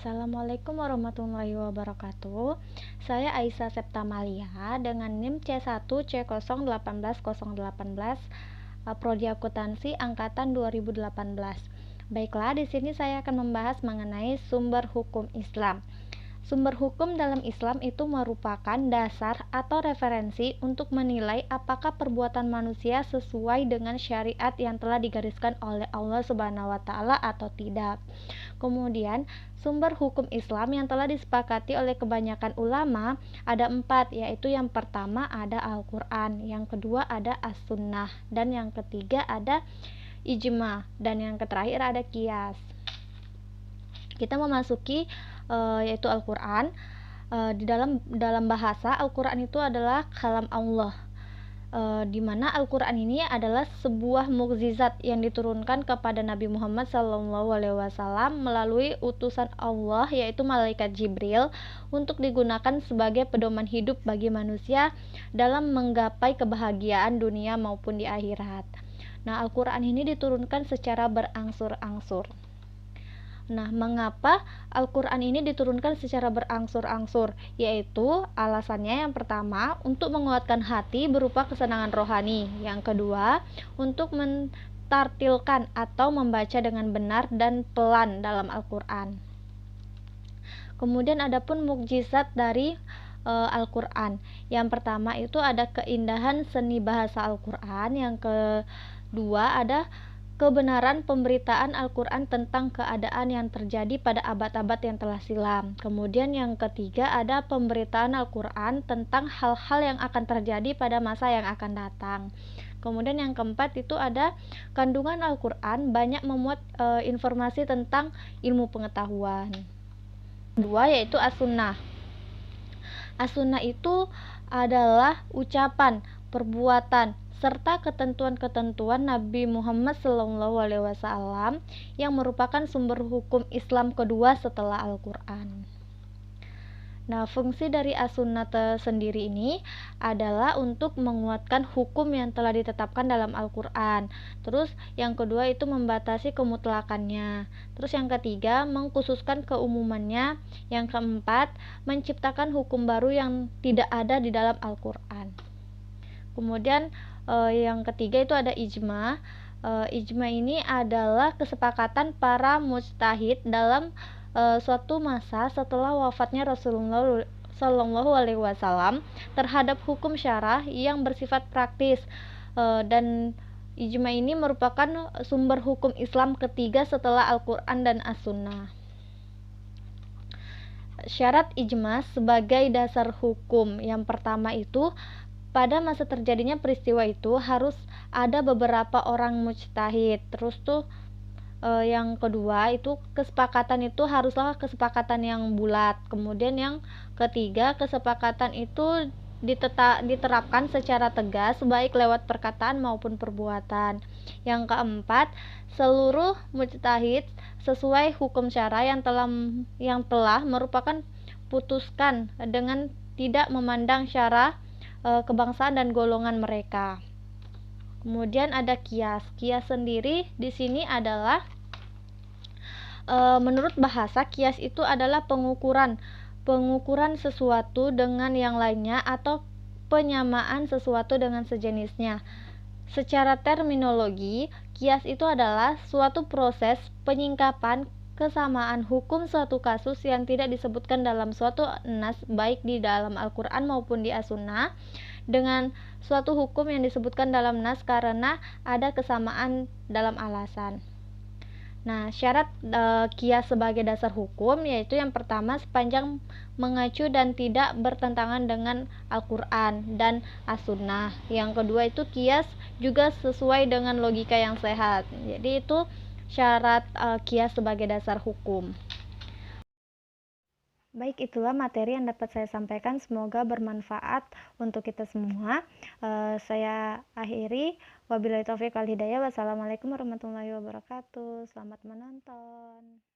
Assalamualaikum warahmatullahi wabarakatuh. Saya Aisyah Septamalia dengan NIM C1C018 Prodi Akuntansi angkatan 2018. Baiklah, di sini saya akan membahas mengenai sumber hukum Islam. Sumber hukum dalam Islam itu merupakan dasar atau referensi untuk menilai apakah perbuatan manusia sesuai dengan syariat yang telah digariskan oleh Allah Subhanahu wa taala atau tidak. Kemudian, sumber hukum Islam yang telah disepakati oleh kebanyakan ulama ada 4, yaitu yang pertama ada Al-Quran, yang kedua ada As-Sunnah, dan yang ketiga ada Ijma, dan yang terakhir ada Qiyas. Kita memasuki yaitu Al-Quran. Di dalam bahasa, Al-Quran itu adalah kalam Allah, di mana Al-Quran ini adalah sebuah mukjizat yang diturunkan kepada Nabi Muhammad SAW melalui utusan Allah, yaitu malaikat Jibril, untuk digunakan sebagai pedoman hidup bagi manusia dalam menggapai kebahagiaan dunia maupun di akhirat. Nah, Al-Quran ini diturunkan secara berangsur-angsur. Nah, mengapa Al-Quran ini diturunkan secara berangsur-angsur? Yaitu alasannya yang pertama, untuk menguatkan hati berupa kesenangan rohani. Yang kedua, untuk mentartilkan atau membaca dengan benar dan pelan dalam Al-Quran. Kemudian adapun mukjizat dari Al-Quran. Yang pertama itu ada keindahan seni bahasa Al-Quran. Yang kedua ada kebenaran pemberitaan Al-Quran tentang keadaan yang terjadi pada abad-abad yang telah silam. Kemudian yang ketiga ada pemberitaan Al-Quran tentang hal-hal yang akan terjadi pada masa yang akan datang. Kemudian yang keempat itu ada kandungan Al-Quran banyak memuat informasi tentang ilmu pengetahuan. Kedua yaitu As-Sunnah. As-Sunnah itu adalah ucapan, perbuatan, serta ketentuan-ketentuan Nabi Muhammad SAW yang merupakan sumber hukum Islam kedua setelah Al-Quran. Nah, fungsi dari As-Sunnah sendiri ini adalah untuk menguatkan hukum yang telah ditetapkan dalam Al-Quran. Terus yang kedua itu membatasi kemutlakannya. Terus yang ketiga mengkhususkan keumumannya. Yang keempat menciptakan hukum baru yang tidak ada di dalam Al-Quran. Kemudian yang ketiga itu ada ijma. Ijma ini adalah kesepakatan para mujtahid dalam suatu masa setelah wafatnya Rasulullah Shallallahu Alaihi Wasallam terhadap hukum syarah yang bersifat praktis, dan ijma ini merupakan sumber hukum Islam ketiga setelah Al-Quran dan As-Sunnah. Syarat ijma sebagai dasar hukum yang pertama itu, pada masa terjadinya peristiwa itu harus ada beberapa orang mujtahid. Terus tuh yang kedua itu kesepakatan itu haruslah kesepakatan yang bulat. Kemudian yang ketiga kesepakatan itu diterapkan secara tegas baik lewat perkataan maupun perbuatan. Yang keempat, seluruh mujtahid sesuai hukum syara yang telah merupakan putuskan dengan tidak memandang syara kebangsaan dan golongan mereka. Kemudian ada kias. Kias sendiri di sini adalah menurut bahasa, kias itu adalah pengukuran sesuatu dengan yang lainnya atau penyamaan sesuatu dengan sejenisnya. Secara terminologi, kias itu adalah suatu proses penyingkapan kesamaan hukum suatu kasus yang tidak disebutkan dalam suatu nas baik di dalam Al-Quran maupun di As-Sunnah dengan suatu hukum yang disebutkan dalam nas karena ada kesamaan dalam alasan. Nah, syarat kias sebagai dasar hukum yaitu yang pertama sepanjang mengacu dan tidak bertentangan dengan Al-Quran dan As-Sunnah. Yang kedua itu kias juga sesuai dengan logika yang sehat. Jadi itu syarat kias sebagai dasar hukum. Baik, itulah materi yang dapat saya sampaikan. Semoga bermanfaat untuk kita semua. Saya akhiri. Wabillahi taufiq wal hidayah. Wassalamualaikum warahmatullahi wabarakatuh. Selamat menonton.